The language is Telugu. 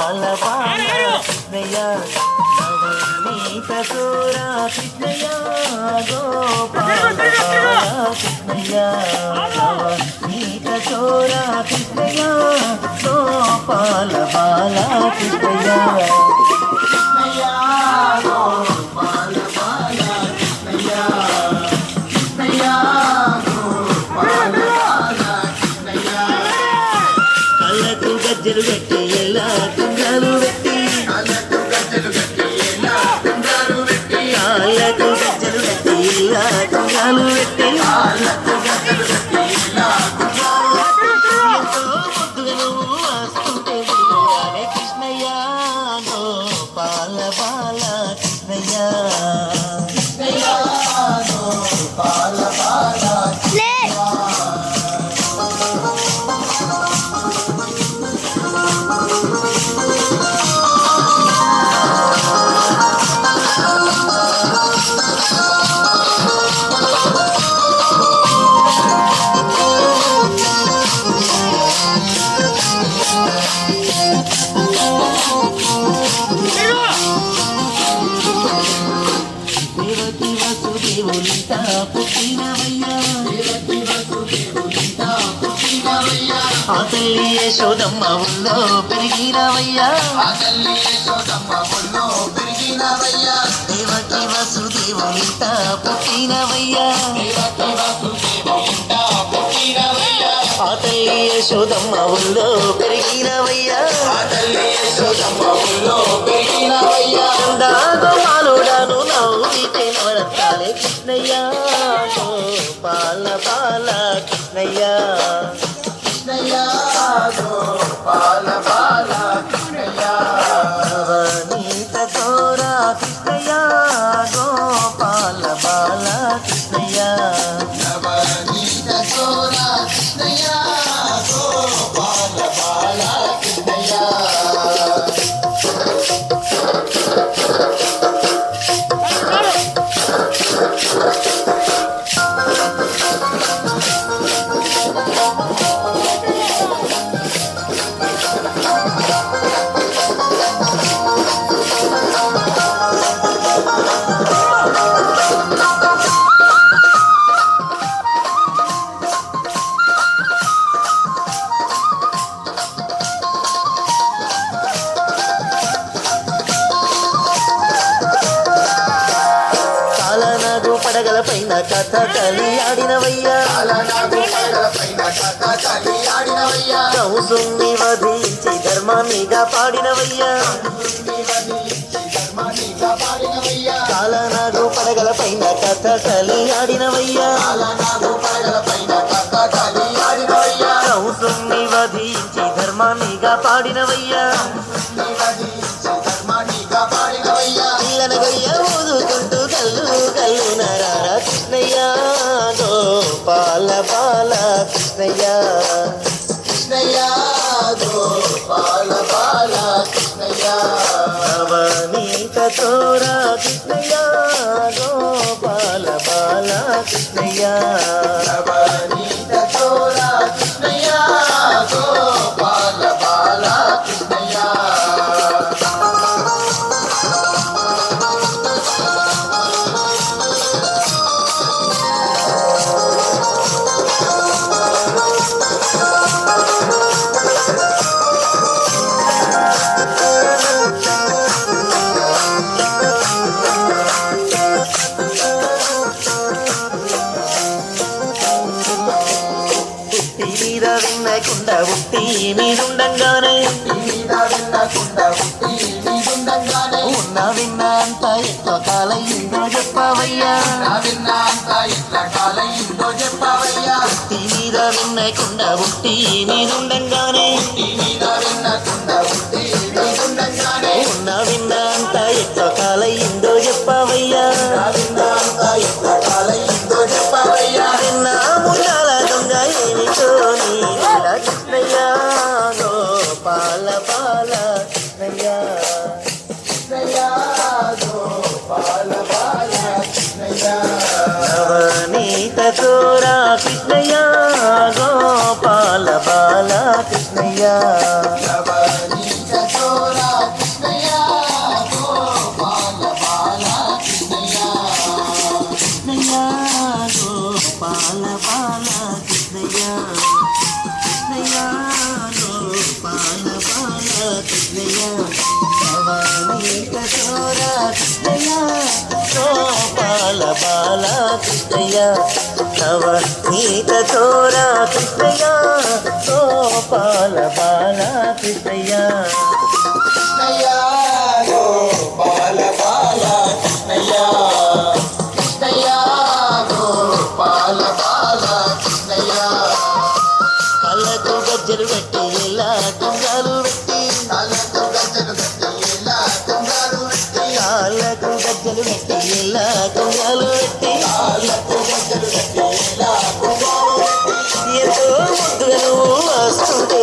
పాల బాల కృష్ణయ్య నవనీత చోర కృష్ణయ్య గోపాల బాల కృష్ణయ్య నవనీత చోర కృష్ణయ్య గోపాల బాల కృష్ణయ్య గజ్జలు పెట్టి ఎలా తుంగాలు పెట్టి కాళ్ళకు గజ్జలు పెట్టి ఎలా తుంగాలు పెట్టి ఎంతో ముద్దుగా నువ్వు వస్తుంటే కృష్ణయ్య గోపాల బాల కృష్ణయ్య గోపాల బాల దేవకి వసుదేవులింత పుట్టినవయ్యా ఆ తల్లి యశోదమ్మ ఊళ్ళో పెరిగినవయ్యా దేవకి వసుదేవులింత పుట్టినవయ్యా ఆ తల్లి యశోదమ్మ ఊళ్ళో పెరిగినవయ్యా గోపాలుడాను నవ్వితే నవరత్నాలే కృష్ణయ్య గోపాల బాల కృష్ణయ్య గోపాల బాల కృష్ణయ్య నవనీత చోర కృష్ణయ్య గోపాల బాల కృష్ణయ్య నవనీత చోర కృష్ణయ్య గోపాల బాల కృష్ణయ్య పడగల పైన కథ కలి ఆడినవయ్యా కంసుని వధించి ధర్మాన్నిగా పాడినవయ్యా కాలనాగు పడగల పైన కథ కలి ఆడినవయ్యా కంసుని వధించి ధర్మాన్నిగా పాడినవయ్యా పిల్లనగయ్య ఊదుకుంటూ కల్లు కల్లు నరారా కృష్ణయ్య గోపాల బాల కృష్ణయ్య గోపాల బాల కృష్ణయ్య నవనీత చోర కృష్ణయ్య గోపాల బాల కృష్ణయ్య నవనీత చోర కృష్ణయ్య గోపాల బాల కృష్ణయ్య విన్నకుండ ఉట్టి మీదుండంగానే ఉన్న విన్న అంత ఎట్ల కాలయ్యిందో చెప్పవయ్యా ఉట్టి మీద విన్నకుండ ఉట్టి మీదుండంగానే ఉన్న విన్న అంత ఎట్ల కాలయ్యిందో చెప్పవయ్యా విన్న ముళ్ళ దొంగ ఏమిటో కృష్ణయ్య గోపాల బాల కృష్ణయ్య గోపాల బాల కృష్ణయ్య నవనీత చోర కృష్ణయ్య గోపాల బాల కృష్ణయ్య నవనీత చోర కృష్ణయ్య నవనీత చోరా కృష్ణయ్య గోపాల బాల కృష్ణయ్య నవనీత చోరా కృష్ణయ్య గోపాల బాల కృష్ణయ్య కృష్ణయ్య గోపాల బాల కృష్ణయ్య కృష్ణయ్య గోపాల బాల కృష్ణయ్య కళ్ళకు గజ్జలు పెట్టి ఇలా తుంగాలు పెట్టి కాళ్ళకు గజ్జలు కట్టి ఇలా తుంగాలు పెట్టి కాళ్ళకు గజ్జలు పెట్టి ఇలా తుంగాలు పెట్టి కాళ్ళకు గజ్జలు కట్టి ఇలా తుంగాలు పెట్టి ఎంతో ముద్దుగా నువ్వు వస్తుంటే